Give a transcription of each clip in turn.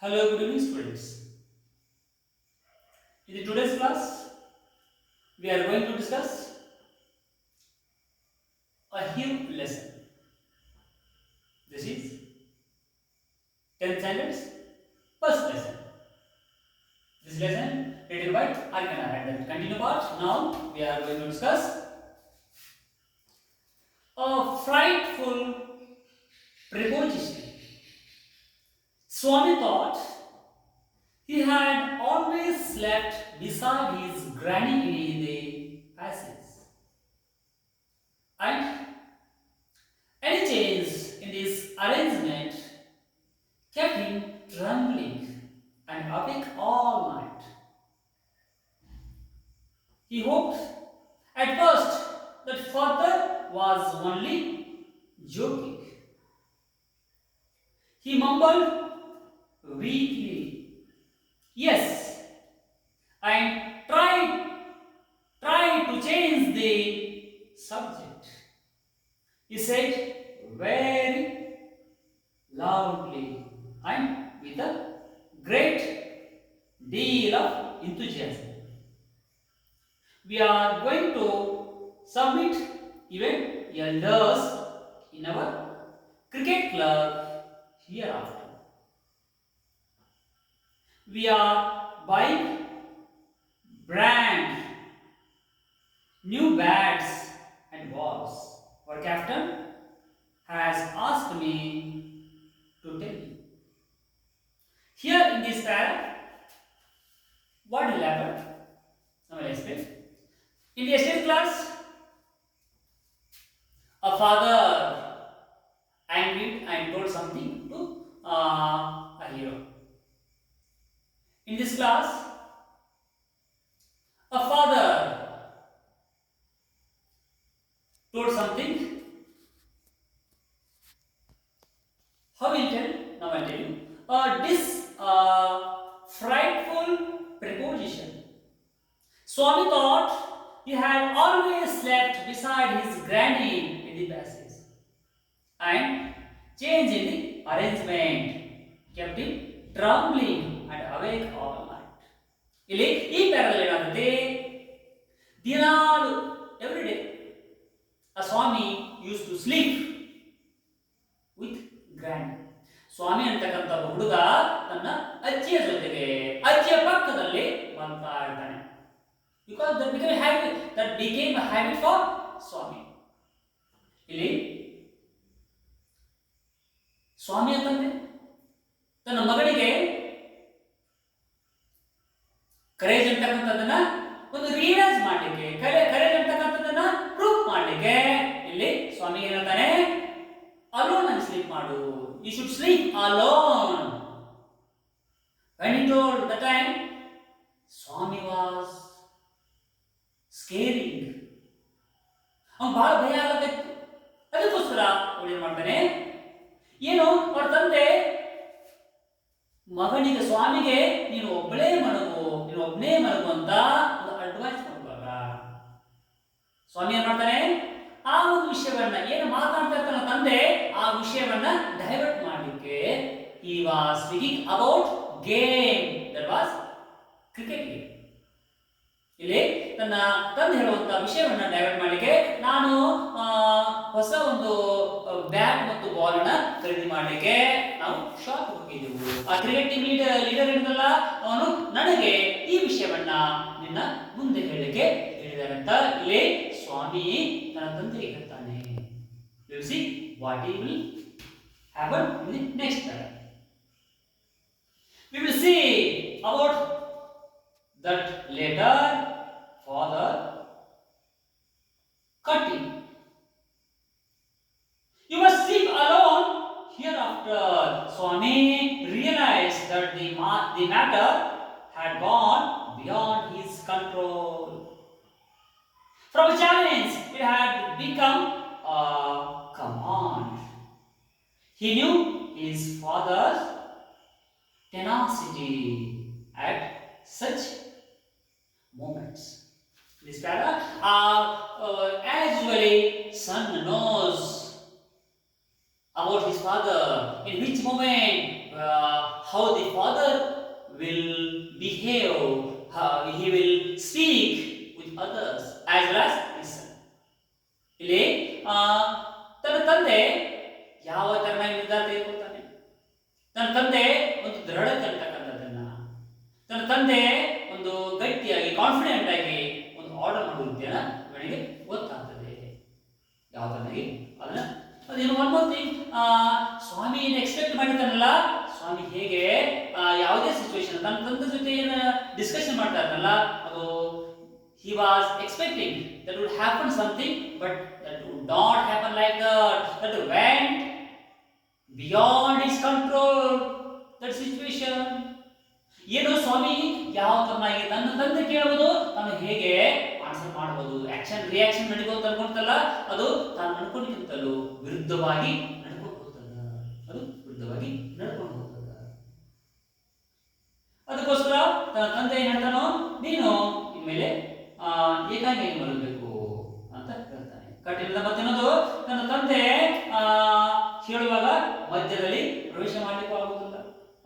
Hello, good evening, students. In today's class, we are going to discuss a hero lesson. This is 10th standard's first lesson. This lesson written by Arkana. And the continue part. Now we are going to discuss a frightful preposition. Swami thought he had always slept beside his granny in the passage. And any change in this arrangement kept him trembling and awake all night. He hoped at first that father was only joking. He mumbled weakly, "Yes," and tried to change the subject. He said very loudly and with a great deal of enthusiasm, "We are going to submit even elders in our cricket club hereafter. We are buying brand new bats and balls. Our captain has asked me to tell you." Here in this paragraph, what will happen? I will explain. In the yesterday class, a father angered and told something to a hero. In this class, a father told something. How will tell? Now I will tell you. This frightful preposition. Swami thought he had always slept beside his granny in the passage, and change in the arrangement kept him trembling and awake all night. ಇಲ್ಲಿ ಈ ಪ್ಯಾರದಲ್ಲಿ ಏನಾಗುತ್ತೆ, ದಿನಾಲು every day a Swami used to sleep with granny. Swami ಅಂತಕ್ಕಂಥ ಹುಡುಗ ತನ್ನ ಅಜ್ಜಿಯ ಜೊತೆಗೆ ಅಜ್ಜಿಯ ಪಕ್ಕದಲ್ಲಿ ಮಲ್ತಾ ಇರ್ತಾನೆ. Because that became a habit for Swami. ಇಲ್ಲಿ ಸ್ವಾಮಿ ಅಂತಂದ್ರೆ ತನ್ನ ಮಗಳಿಗೆ ಕರೇಜ್ ಅಂತಕ್ಕಂಥದ್ದನ್ನ ಒಂದು ರಿಯಲೈಸ್ ಮಾಡಲಿಕ್ಕೆ, ಕರೇಜ್ ಅಂತಕ್ಕಂಥದ್ದನ್ನ ಪ್ರೂಫ್ ಮಾಡಲಿಕ್ಕೆ ಇಲ್ಲಿ ಸ್ವಾಮಿ ಏನಂತಾನೆ, ಅಲೋನ್ and sleep ಮಾಡು. You should sleep alone. When he told the time, Swami was scaring. ಅವನು ಬಹಳ ಭಯ ಆಗತ್ತಿತ್ತು. ಅದಕ್ಕೋಸ್ಕರ ಅವಳು ಏನು ಮಾಡ್ತಾನೆ, ಏನು ಅವ್ರ ತಂದೆ ಮಗನಿಗೆ ಸ್ವಾಮಿಗೆ ನೀನು ಒಬ್ಬನೇ ಮಲಗು ಅಂತ ಒಂದು ಅಡ್ವೈಸ್ ಮಾಡುವಾಗ ಸ್ವಾಮಿ ಏನ್ ಮಾಡ್ತಾನೆ, ಆ ಒಂದು ವಿಷಯವನ್ನ ಏನು ಮಾತಾಡ್ತಾ ಇರ್ತಾನ ತಂದೆ, ಆ ವಿಷಯವನ್ನ ಡೈವರ್ಟ್ ಮಾಡಲಿಕ್ಕೆ he was speaking about game, that was cricket game. ಇಲ್ಲಿ ತನ್ನ ತಂದೆ ಹೇಳುವಂತ ವಿಷಯವನ್ನ ಡೈವರ್ಟ್ ಮಾಡಲಿಕ್ಕೆ, ನಾನು ಹೊಸ ಒಂದು ಬ್ಯಾಟ್ ಮತ್ತು ಬಾಲ್ ಅನ್ನ ಖರೀದಿ ಮಾಡಲಿಕ್ಕೆ ನಾವು ಶಾಪ್ ಹೋಗಿದ್ದೆವು. ಆ ಕ್ರಿಕೆಟ್ ಟೀಮ್ ಲೀಡರ್ ಇದ್ದಲ್ಲ, ಅವನು ನನಗೆ ಈ ವಿಷಯವನ್ನ ನಿನ್ನ ಮುಂದೆ ಹೇಳಲಿಕ್ಕೆ ಹೇಳಿದಾರಂತ ಇಲ್ಲಿ ಸ್ವಾಮಿ ತನ್ನ ತಂದೆಗೆ ಹೇಳ್ತಾನೆ. You see what will happen in the next paragraph. We will see about that later. Father cutting. You must sleep alone hereafter. Swami realized that the matter had gone beyond his control. From a challenge, it had become a command. He knew his father's tenacity at such moments. This paragraph, as usually, son knows about his father, in which moment how the father will behave, how he will speak with others as well as his son. ಇಲ್ಲಿ ತನ್ನ ತಂದೆ ಯಾವ ತರನಾಗಿ ನಿರ್ಧಾರ ತೆಗೆದುಕೊಳ್ತಾನೆ, ತನ್ನ ತಂದೆ ಒಂದು ದೃಢತೆ ಅಂತಕ್ಕಂಥದ್ದನ್ನ, ತನ್ನ ತಂದೆ ಒಂದು ಗಟ್ಟಿಯಾಗಿ ಕಾನ್ಫಿಡೆಂಟ್ ಆಗಿ ಒಂದು ಆರ್ಡರ್ ಮಾಡುವ ರೀತಿಯನ್ನ ಇವನಿಗೆ ಗೊತ್ತಾಗ್ತದೆ. ಯಾವ ತರನಾಗಿ ಅದನ್ನ ಅದೇನು ಒನ್ ಮೋರ್ ಥಿಂಗ್, ಸ್ವಾಮಿ ಏನು ಎಕ್ಸ್ಪೆಕ್ಟ್ ಮಾಡಿರ್ತಾನಲ್ಲ, ಸ್ವಾಮಿ ಹೇಗೆ ಯಾವುದೇ ಸಿಚುವೇಶನ್ ತನ್ನ ತಂದೆ ಜೊತೆ ಏನು ಡಿಸ್ಕಷನ್ ಮಾಡ್ತಾ ಇರ್ತಾನಲ್ಲ, ಅದು he was expecting that would happen something, but that would not happen like that. That went beyond his control. That situation. ಏನು ಸ್ವಾಮಿ ಯಾವ ತರನಾಗಿ ತನ್ನ ತಂದೆ ಕೇಳಬಹುದು, ತಾನು ಹೇಗೆ ಆನ್ಸರ್ ಮಾಡಬಹುದು, ಆಕ್ಷನ್ ರಿಯಾಕ್ಷನ್ ನಡಿಬಹುದು ಅನ್ಕೊಂತಲ್ಲ, ಅದು ತಾನು ಅನ್ಕೊಂಡಿಗಿಂತಲೂ ವಿರುದ್ಧವಾಗಿ ನಡ್ಕೊಂಡು ಹೋಗ್ತದ, ಅದು ವಿರುದ್ಧವಾಗಿ ನಡ್ಕೊಂಡು ಹೋಗ್ತದ. ಅದಕ್ಕೋಸ್ಕರ ತನ್ನ ತಂದೆ ಏನ್ ಹೇಳ್ತಾನೋ, ನೀನು ಇನ್ಮೇಲೆ ಏಕಾಂಗಿ ಮಲಗಬೇಕು ಅಂತ ಹೇಳ್ತಾನೆ. ಕಠಿಣದ ಮತ್ತೇನದು, ತನ್ನ ತಂದೆ ಹೇಳುವಾಗ ಮಧ್ಯದಲ್ಲಿ ಪ್ರವೇಶ ಮಾಡಲಿಕ್ಕೂ ಆಗುವುದಿಲ್ಲ.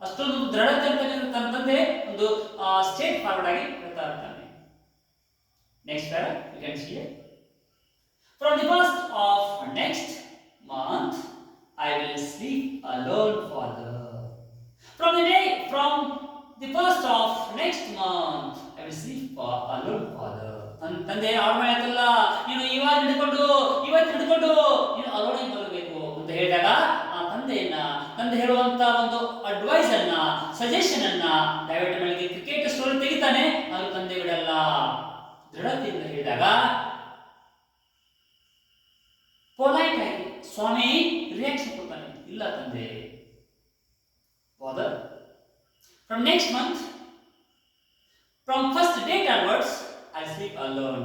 ಅಷ್ಟೊಂದು ದೃಢತೆ ಅಂತ ತನ್ನ ತಂದೆ ಒಂದು ಸ್ಟೇಟ್ ಫಾರ್ವರ್ಡ್ ಆಗಿ ಹೇಳ್ತಾ ಇರ್ತಾನೆ. Next para you can see it. From the first of next month I will sleep alone father. From the first of next month I will sleep alone father. ತಂದೆ ಆರ್ಡರ್ ಆಯ್ತಲ್ಲ, ನೀನು ಇವತ್ತು ಹಿಡ್ಕೊಂಡು ನೀನು alone ಮಲಗಬೇಕು ಅಂತ ಹೇಳಿದಾಗ ಆ ತಂದೆ ಹೇಳುವಂತ ಒಂದು ಅಡ್ವೈಸ್ ಅನ್ನ, ಸಜೆಷನ್ ಅನ್ನ ದಯವಿಟ್ಟು ನನಗೆ ಕ್ರಿಕೆಟ್ ಸ್ಟೋರಿ ತೆಗಿತಾನೆ, ಅದು ತಂದೆ ಬಿಡಲ್ಲ. ದೃಢತೆಯಿಂದ ಹೇಳಿದಾಗ ಪೊಲೈಟ್ ಆಗಿ ಸ್ವಾಮಿ ರಿಯಾಕ್ಷನ್ ಕೊಡ್ತಾನೆ, ಇಲ್ಲ ತಂದೆ, father from next month, from first date onwards I sleep alone.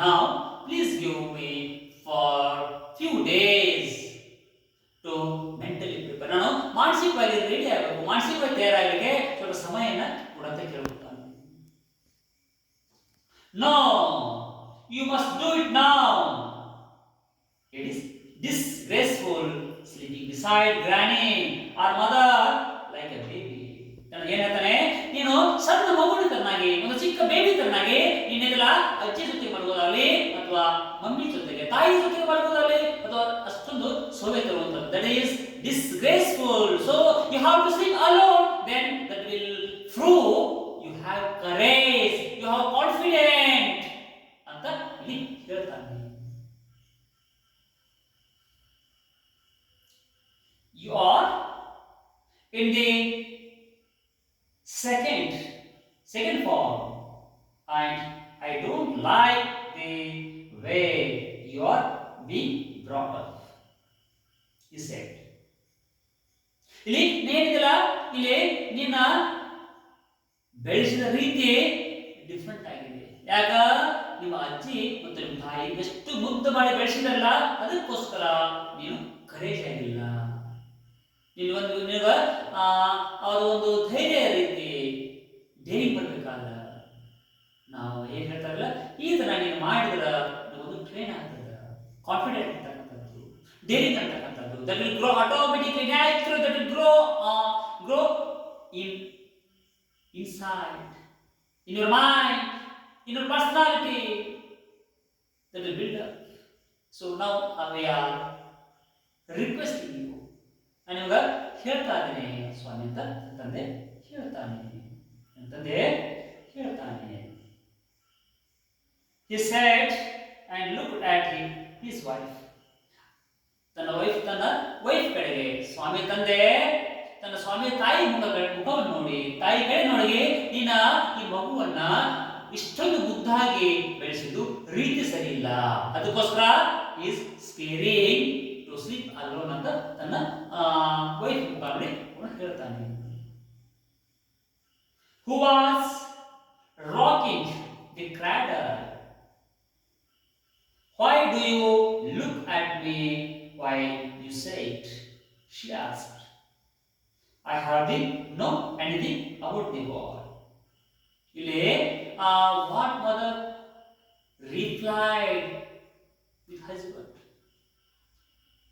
Now please give me for few days to mentally prepare. ನಾನು ಮಾನಸಿಕವಾಗಿ ರೆಡಿ ಆಗಬೇಕು, ಮಾನಸಿಕವಾಗಿ ತಯಾರಾಗಲಿಕ್ಕೆ ಸ್ವಲ್ಪ ಸಮಯನ ಕೊಡಂತ ಕೇಳ್ಕೊತಾನೆ. No, you must do it now. It is disgraceful sleeping beside granny or mother like a baby. ನಾನು ಏನ್ ಹೇಳ್ತಾನೆ, ನೀನು ಸಣ್ಣ ಮಗುವಿನ ತರನಾಗಿ, ಒಂದು ಚಿಕ್ಕ ಬೇಬಿ ತರನಾಗಿ ನೀನೆಲ್ಲ ಅಜ್ಜಿ ಜೊತೆ ಮಲಗೋದಾಗಲಿ ಅಥವಾ ಮಮ್ಮಿ ಜೊತೆಗೆ, ತಾಯಿ ಜೊತೆಗೆ ಮಲಗೋದಾಗಲಿ, ಅಥವಾ ಅಷ್ಟೊಂದು ಸೋವೆ ತರುವಂಥದ್ದು. That is disgraceful. So you have to sleep alone. Then that will prove you have courage, you have confidence ಅಂತ ಇಲ್ಲಿ ಹೇಳ್ತಾನೆ. You are in the second form, and I don't like the way you are being brought up, he said. ಇಲ್ಲಿ ನೇನಿದಲ್ಲ, ಇಲ್ಲಿ ನಿನ್ನ ಬೆಳೆಸಿದ ರೀತಿ different ಆಗಿದೆ. ಯಾಕ, ನಿಮ್ಮ ಅಜ್ಜಿ ಮತ್ತು ನಿಮ್ಮ ತಾಯಿ ಎಷ್ಟು ಮುದ್ದು ಮಾಡಿ ಬೆಳೆಸಿದಲ್ಲ, ಅದಕ್ಕೋಸ್ಕರ ನೀನು ಕರೇಜ್ ಆಗಿಲ್ಲ. ನಿನಗ ಅದು ಒಂದು ಧೈರ್ಯ ರೀತಿ ಡೇರಿಂಗ್ ಬರಬೇಕಾದ. ನಾವು ಏನ್ ಹೇಳ್ತಾರಲ್ಲ, ಈ ತರ ನೀನು ಮಾಡಿದ್ರೆ ನಮಗೊಂದು ಟ್ರೈನ್ ಆಗ್ತದೆ, ಕಾನ್ಫಿಡೆಂಟ್ ಅಂತಕ್ಕಂಥದ್ದು, ಡೇರಿಂಗ್ ಅಂತಕ್ಕಂಥದ್ದು. That will grow automatically, natural, that will grow inside, in your mind, in your personality, that will build up. So now we are requesting you. ನಾನು ಇವಾಗ ಹೇಳ್ತಾ ಇದ್ದೀನಿ ಸ್ವಾಮಿ ಅಂತ ತಂದೆ ಹೇಳ್ತಾನೆ. He said and looked at his wife. ತನ್ನ wife ಕಡೆಗೆ ಸ್ವಾಮಿ ತಂದೆ ತನ್ನ ಸ್ವಾಮಿ ತಾಯಿ ಮುಖವನ್ನು ನೋಡಿ, ತಾಯಿ ಕಡೆ ನೋಡಿ, ನೀನ ಈ ಮಗುವನ್ನ ಇಷ್ಟೊಂದು ಮುದ್ದಾಗಿ ಬೆಳೆಸಿದ್ದು ರೀತಿ ಸರಿ ಇಲ್ಲ, ಅದಕ್ಕೋಸ್ಕರ ಈಸ್ ಸ್ಕೇರಿಂಗ್ ಟು ಸ್ಲೀಪ್ ಅಲೋನ್ ಅಂತ ತನ್ನ ವೈಫ್ ಮುಖಾಂಡಿ ಹೇಳ್ತಾನೆ. Who was rocking the cradle? Why do you look at me while you say it? She asked. I hardly know anything about the boy. Ile what mother replied with husband.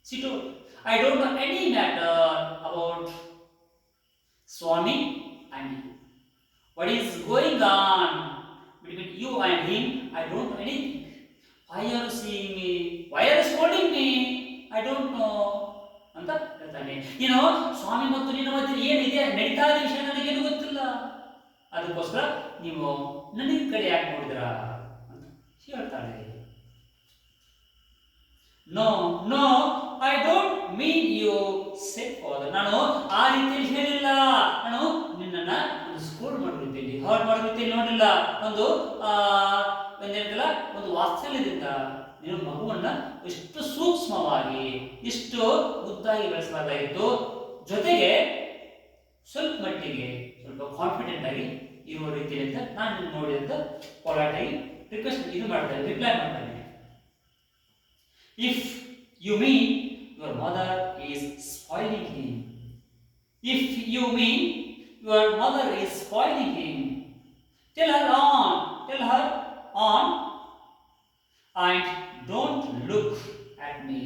She told, I don't know any matter about Swami and you. What is going on between you and him? I don't know anything. Why are you seeing me? Why are you scolding me? I don't know. ಅಂತ ಹೇಳ್ತಾನೆ. ಸ್ವಾಮಿ ಮತ್ತು ನಿನ್ನ ಮಧ್ಯೆ ಏನಿದೆ ನಡೀತಾ ಇದೆ ವಿಷಯ ನನಗೇನು ಗೊತ್ತಿಲ್ಲ. ಅದಕ್ಕೋಸ್ಕರ ನೀವು ನನಗೆ ಕಡೆ ಯಾಕೆ ನೋಡಿದ್ರಾ ಅಂತ ಹೇಳ್ತಾಳೆ. No no I don't mean you said father. ನಾನು ಆ ರೀತಿಯಲ್ಲಿ ಹೇಳಿಲ್ಲ. ನಾನು ನಿನ್ನನ್ನ ಒಂದು ಸ್ಕೋಲ್ಡ್ ಮಾಡಿರುತ್ತೇನೆ, ಹರ್ಟ್ ಮಾಡಿರುತ್ತೇನೆ ನೋಡಿಲ್ಲ. ಒಂದು ಒಂದೇನಲ್ಲ ಒಂದು ವಾತ್ಸಲ್ಯದಿಂದ ನೀನು ಮಗುವನ್ನ ಎಷ್ಟು ಸೂಕ್ಷ್ಮವಾಗಿ ಇಷ್ಟು ಮುದ್ದಾಗಿ ಬೆಳೆಸಬೇಕಾಗಿತ್ತು. ಜೊತೆಗೆ ಸ್ವಲ್ಪ ಮಟ್ಟಿಗೆ ಸ್ವಲ್ಪ ಕಾನ್ಫಿಡೆಂಟ್ ಆಗಿ ಇರುವ ರೀತಿಯಲ್ಲಿ ಅಂತ ನಾನು ನೋಡಿ ಅಂತ ಪೊಲೈಟ್ ಆಗಿ ರಿಕ್ವೆಸ್ಟ್ ಮಾಡ್ತಾನೆ, ರಿಪ್ಲೈ ಮಾಡ್ತಾನೆ. If you mean your mother is spoiling him, if you mean your mother is spoiling him, tell her on, and don't look at me,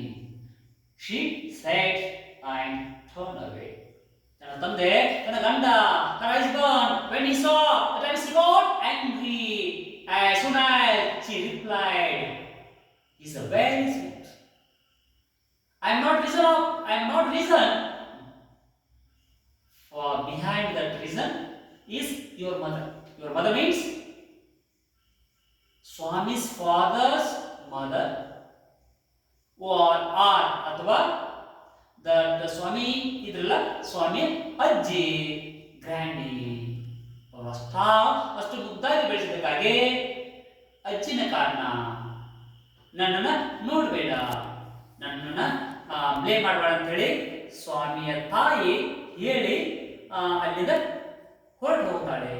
she said, and turned away. ನನ್ನ ತಂದೆ, ನನ್ನ ಗಂಡ, ನನ್ನ husband, when he saw that I got angry, as soon as she replied, he's a very sweet. I am not reason for behind that reason is your mother. Your mother means Swami's father's mother or ಅಥವಾ the Swami ಇದ್ರಲ್ಲ ಸ್ವಾಮಿ ಅಜ್ಜಿ ಗ್ರ್ಯಾಂಡಿ ಅಷ್ಟು ಮುದ್ದಾಗಿ ಬೆಳೆಸಿದ್ದಕ್ಕಾಗಿ ಅಜ್ಜಿನ ಕಾರಣ. ನನ್ನನ್ನು ನೋಡಬೇಡ, ನನ್ನನ್ನು blame ಮಾಡಬೇಡ ಅಂತ ಹೇಳಿ ಸ್ವಾಮಿಯ ತಾಯಿ ಹೇಳಿ ಅಲ್ಲಿಂದ ಹೊರಟು ಹೋಗ್ತಾಳೆ.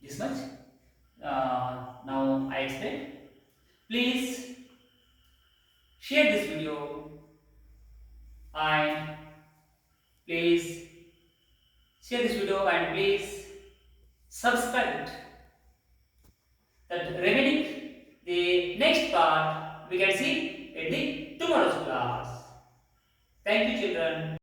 This much now I explain. Please share this video and please subscribe it. That remaining the next part we can see in the tomorrow's class. Thank you, children.